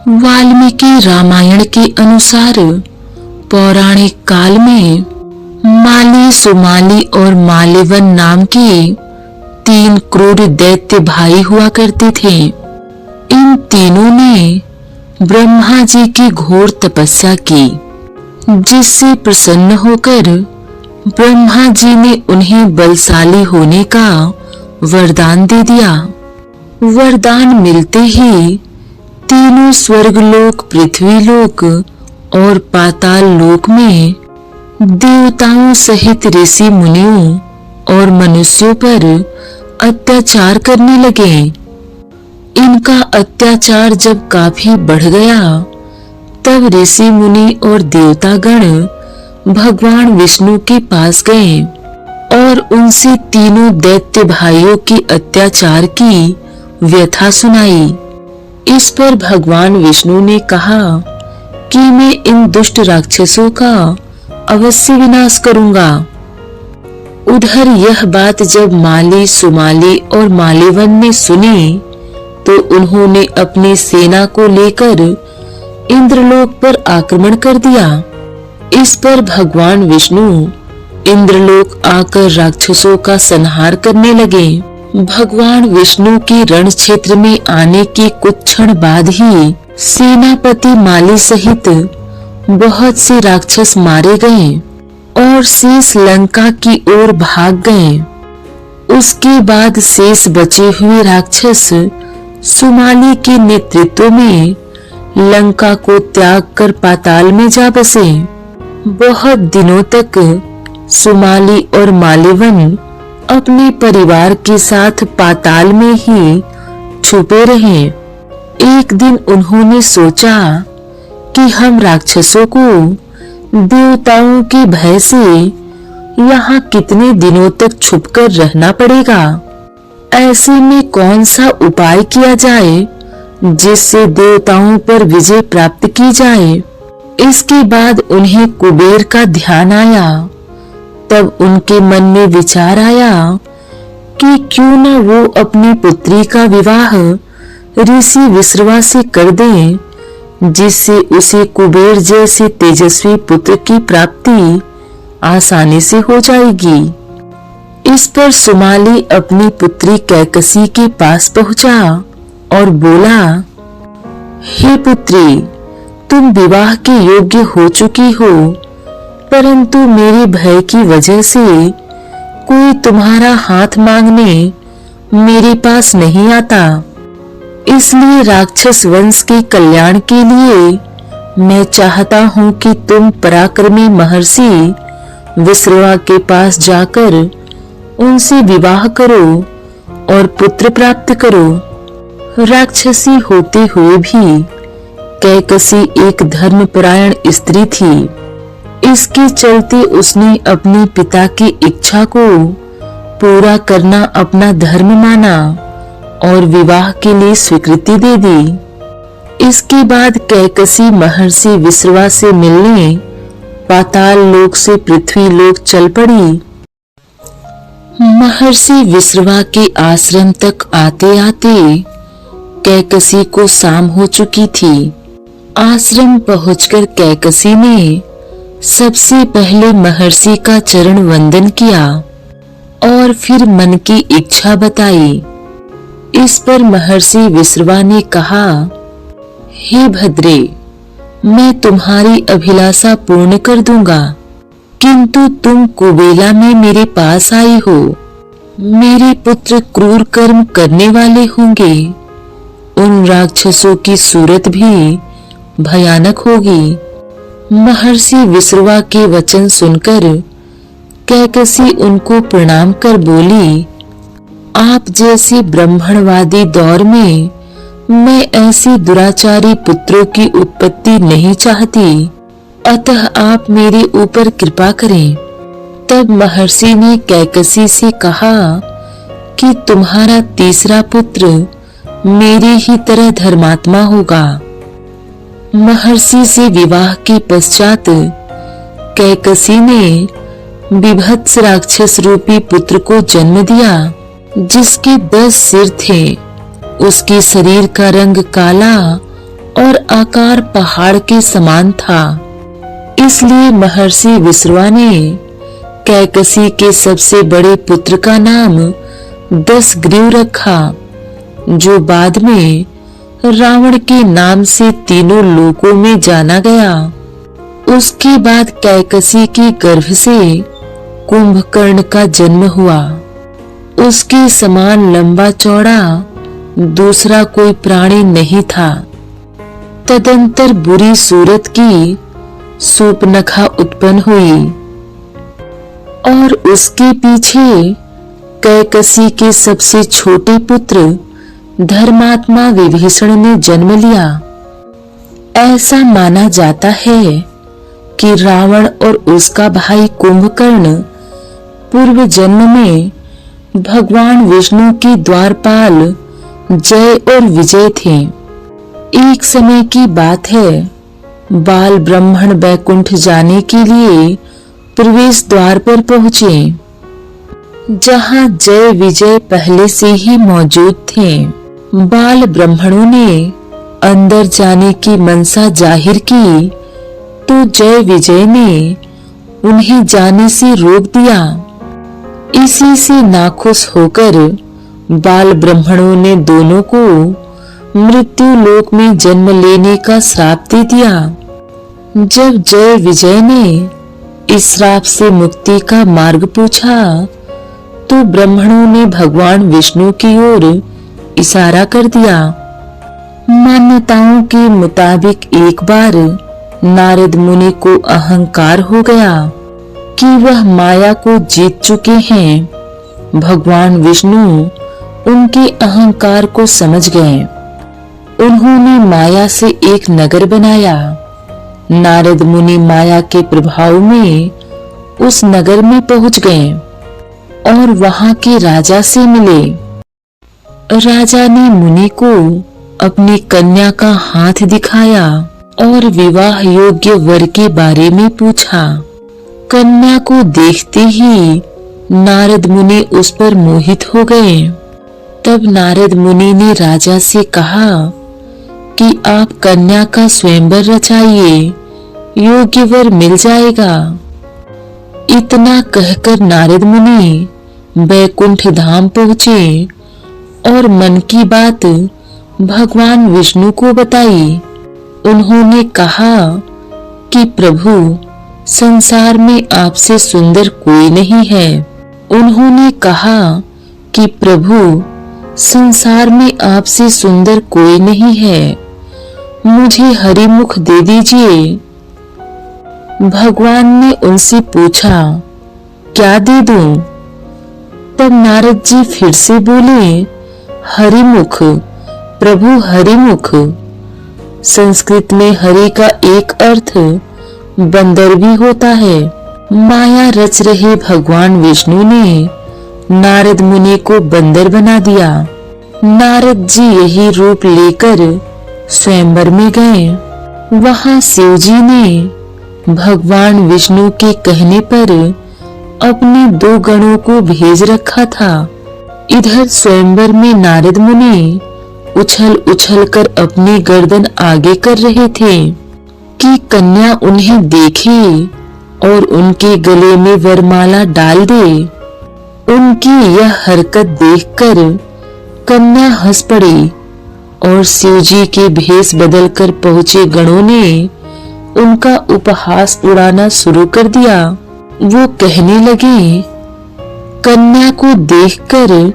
वाल्मीकि रामायण के अनुसार पौराणिक काल में माली, सुमाली और माल्यवन नाम के 3 क्रूर दैत्य भाई हुआ करते थे। इन तीनों ने ब्रह्मा जी की घोर तपस्या की, जिससे प्रसन्न होकर ब्रह्मा जी ने उन्हें बलशाली होने का वरदान दे दिया। वरदान मिलते ही तीनों स्वर्गलोक, पृथ्वीलोक और पाताल लोक में देवताओं सहित ऋषि मुनियों और मनुष्यों पर अत्याचार करने लगे। इनका अत्याचार जब काफी बढ़ गया, तब ऋषि मुनि और देवतागण भगवान विष्णु के पास गए और उनसे तीनों दैत्य भाइयों के अत्याचार की व्यथा सुनाई। इस पर भगवान विष्णु ने कहा कि मैं इन दुष्ट राक्षसों का अवश्य विनाश करूंगा। उधर यह बात जब माली, सुमाली और माल्यवन ने सुनी, तो उन्होंने अपनी सेना को लेकर इंद्रलोक पर आक्रमण कर दिया। इस पर भगवान विष्णु इंद्रलोक आकर राक्षसों का संहार करने लगे। भगवान विष्णु के रण क्षेत्र में आने के कुछ क्षण बाद ही सेनापति माली सहित बहुत से राक्षस मारे गए और शेष लंका की ओर भाग गए। उसके बाद शेष बचे हुए राक्षस सुमाली के नेतृत्व में लंका को त्याग कर पाताल में जा बसे। बहुत दिनों तक सुमाली और माल्यवन अपने परिवार के साथ पाताल में ही छुपे रहे। एक दिन उन्होंने सोचा कि हम राक्षसों को देवताओं के भय से यहाँ कितने दिनों तक छुपकर रहना पड़ेगा। ऐसे में कौन सा उपाय किया जाए जिससे देवताओं पर विजय प्राप्त की जाए। इसके बाद उन्हें कुबेर का ध्यान आया। तब उनके मन में विचार आया कि क्यों न वो अपनी पुत्री का विवाह ऋषि विश्रवा से कर दें, जिससे उसे कुबेर जैसे तेजस्वी पुत्र की प्राप्ति आसानी से हो जाएगी। इस पर सुमाली अपनी पुत्री कैकसी के पास पहुंचा और बोला, हे पुत्री, तुम विवाह के योग्य हो चुकी हो, परंतु मेरे भय की वजह से कोई तुम्हारा हाथ मांगने मेरे पास नहीं आता। इसलिए राक्षस वंश के कल्याण के लिए मैं चाहता हूँ कि तुम पराक्रमी महर्षि विश्रवा के पास जाकर उनसे विवाह करो और पुत्र प्राप्त करो। राक्षसी होते हुए भी कैकसी एक धर्मपरायण स्त्री थी। इसके चलते उसने अपने पिता की इच्छा को पूरा करना अपना धर्म माना और विवाह के लिए स्वीकृति दे दी। इसके बाद कैकसी महर्षि विश्रवा से मिलने पाताल लोक से पृथ्वी लोक चल पड़ी। महर्षि विश्रवा के आश्रम तक आते आते कैकसी को शाम हो चुकी थी। आश्रम पहुंचकर कैकसी ने सबसे पहले महर्षि का चरण वंदन किया और फिर मन की इच्छा बताई। इस पर महर्षि विश्रवा ने कहा, हे भद्रे, मैं तुम्हारी अभिलाषा पूर्ण कर दूंगा, किंतु तुम कुबेला में मेरे पास आई हो। मेरे पुत्र क्रूर कर्म करने वाले होंगे। उन राक्षसों की सूरत भी भयानक होगी। महर्षि विश्रवा के वचन सुनकर कैकसी उनको प्रणाम कर बोली, आप जैसे ब्राह्मणवादी दौर में मैं ऐसे दुराचारी पुत्रों की उत्पत्ति नहीं चाहती, अतः आप मेरे ऊपर कृपा करें। तब महर्षि ने कैकसी से कहा कि तुम्हारा तीसरा पुत्र मेरे ही तरह धर्मात्मा होगा। महर्षि से विवाह के पश्चात कैकसी ने विभत्स राक्षस रूपी पुत्र को जन्म दिया, जिसके 10 सिर थे। उसके शरीर का रंग काला और आकार पहाड़ के समान था। इसलिए महर्षि विश्रवा ने कैकसी के सबसे बड़े पुत्र का नाम दशग्रीव रखा, जो बाद में रावण के नाम से तीनों लोकों में जाना गया। उसके बाद कैकसी के गर्भ से कुंभकर्ण का जन्म हुआ। उसके समान लंबा चौड़ा दूसरा कोई प्राणी नहीं था। तदंतर बुरी सूरत की शूर्पणखा उत्पन्न हुई और उसके पीछे कैकसी के सबसे छोटे पुत्र धर्मात्मा विभीषण ने जन्म लिया। ऐसा माना जाता है कि रावण और उसका भाई कुंभकर्ण पूर्व जन्म में भगवान विष्णु के द्वारपाल जय और विजय थे। एक समय की बात है, बाल ब्राह्मण बैकुंठ जाने के लिए प्रवेश द्वार पर पहुंचे, जहां जय विजय पहले से ही मौजूद थे। बाल ब्राह्मणों ने अंदर जाने की मनसा जाहिर की, तो जय विजय ने उन्हें जाने से रोक दिया। इसी से नाखुश होकर बाल ब्राह्मणों ने दोनों को मृत्यु लोक में जन्म लेने का श्राप दे दिया। जब जय विजय ने इस श्राप से मुक्ति का मार्ग पूछा, तो ब्राह्मणों ने भगवान विष्णु की ओर इशारा कर दिया। मान्यताओं के मुताबिक एक बार नारद मुनि को अहंकार हो गया कि वह माया को जीत चुके हैं। भगवान विष्णु उनके अहंकार को समझ गए। उन्होंने माया से एक नगर बनाया। नारद मुनि माया के प्रभाव में उस नगर में पहुंच गए और वहां के राजा से मिले। राजा ने मुनि को अपनी कन्या का हाथ दिखाया और विवाह योग्य वर के बारे में पूछा। कन्या को देखते ही नारद मुनि उस पर मोहित हो गए। तब नारद मुनि ने राजा से कहा कि आप कन्या का स्वयंवर रचाइए, योग्य वर मिल जाएगा। इतना कहकर नारद मुनि बैकुंठ धाम पहुंचे और मन की बात भगवान विष्णु को बताई। उन्होंने कहा कि प्रभु, संसार में आपसे सुंदर कोई नहीं है। उन्होंने कहा कि प्रभु, संसार में आपसे सुंदर कोई नहीं है, मुझे हरिमुख दे दीजिए। भगवान ने उनसे पूछा, क्या दे दूं? तब नारद जी फिर से बोले, हरिमुख प्रभु, हरिमुख। संस्कृत में हरि का एक अर्थ बंदर भी होता है। माया रच रहे भगवान विष्णु ने नारद मुनि को बंदर बना दिया। नारद जी यही रूप लेकर स्वयंवर में गए। वहां शिव जी ने भगवान विष्णु के कहने पर अपने 2 गणों को भेज रखा था। इधर स्वयंवर में नारद मुनि उछल उछल कर अपनी गर्दन आगे कर रहे थे कि कन्या उन्हें देखे और उनके गले में वरमाला डाल दे। उनकी यह हरकत देखकर कन्या हंस पड़ी और शिव जी के भेष बदलकर पहुंचे गणों ने उनका उपहास उड़ाना शुरू कर दिया। वो कहने लगे, कन्या को देखकर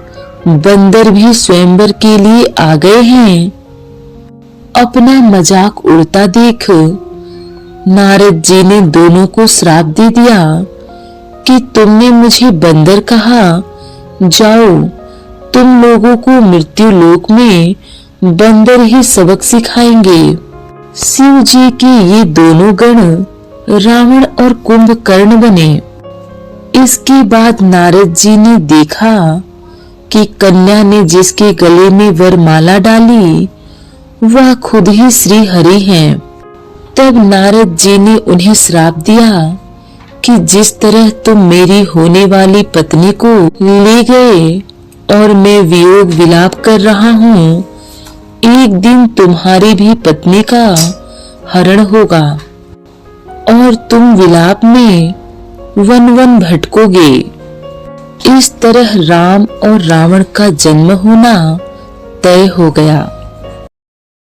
बंदर भी स्वयंवर के लिए आ गए हैं। अपना मजाक उड़ता देख नारद जी ने दोनों को श्राप दे दिया कि तुमने मुझे बंदर कहा, जाओ, तुम लोगों को मृत्यु लोक में बंदर ही सबक सिखाएंगे। शिव जी के ये दोनों गण रावण और कुंभकर्ण बने। इसके बाद नारद जी ने देखा कि कन्या ने जिसके गले में वरमाला डाली वह खुद ही श्री हरि हैं। तब नारद जी ने उन्हें श्राप दिया कि जिस तरह तुम मेरी होने वाली पत्नी को ले गए और मैं वियोग विलाप कर रहा हूँ, एक दिन तुम्हारी भी पत्नी का हरण होगा और तुम विलाप में वन वन भटकोगे। इस तरह राम और रावण का जन्म होना तय हो गया।